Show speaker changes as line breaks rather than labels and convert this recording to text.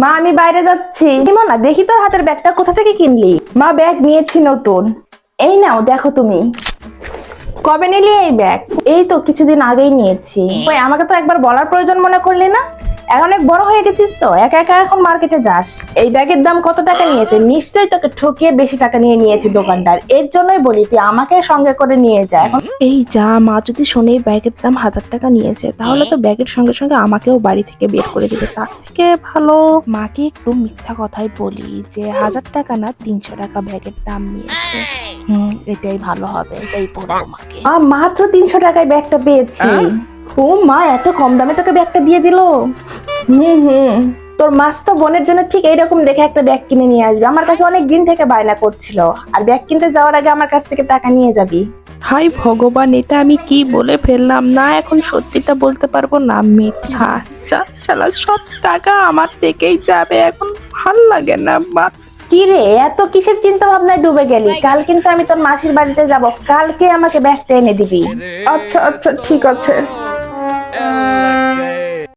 মা আমি বাইরে যাচ্ছি। না দেখি তোর হাতের ব্যাগটা কোথা থেকে কিনলি? মা ব্যাগ নিয়েছি নতুন। এই নাও দেখো তুমি। কবে নিলি এই ব্যাগ? এই তো কিছুদিন আগেই নিয়েছি। ওই আমাকে তো একবার বলার প্রয়োজন মনে করলি না? এখন অনেক বড় হয়ে গেছিস তো, একা একা এখন মার্কেটে যাস। এই ব্যাগের দাম কত টাকা নিয়েছে? নিশ্চয়ই তোকে ঠকিয়ে বেশি টাকা নিয়েছে দোকানদার। এর জন্যই বলি তুই আমাকে সঙ্গে করে নিয়ে যা এখন।
এই যা, মা যদি শোনে এই ব্যাগের দাম 1000 টাকা নিয়েছে, তাহলে তো ব্যাগের সঙ্গে সঙ্গে আমাকেও বাড়ি থেকে বের করে দিবে। তার থেকে ভালো মাকে একটু মিথ্যা কথাই বলি যে 1000 টাকা না 300 টাকা ব্যাগের দাম নিয়েছে। এটাই ভালো হবে, এটাই বলবো মাকে।
মাত্র 300 টাকায় ব্যাগটা পেয়েছি। ও মা, এত কম দামে তোকে ব্যাগটা দিয়ে দিল। হুম, তোর মাস্তো বোনের জন্য ঠিক এইরকম দেখে একটা ব্যাগ কিনে নিয়ে আসবে। আমার কাছে অনেক দিন থেকে বায়না করছিল। আর ব্যাগ কিনতে যাওয়ার আগে আমার কাছ থেকে টাকা নিয়ে যাবি।
হাই ভগবান, এটা আমি কি বলে ফেললাম! না এখন সত্যিটা বলতে পারবো না মিথ্যা। যা শালা, সব টাকা আমার থেকেই যাবে, এখন ভাল লাগে না।
কি রে, এত কিসের চিন্তা ভাবনায় ডুবে গেলি? কাল কিন্তু আমি তোর মাসির বাড়িতে যাব, কালকে আমাকে ব্যাগটা এনে দিবি। আচ্ছা আচ্ছা ঠিক আছে।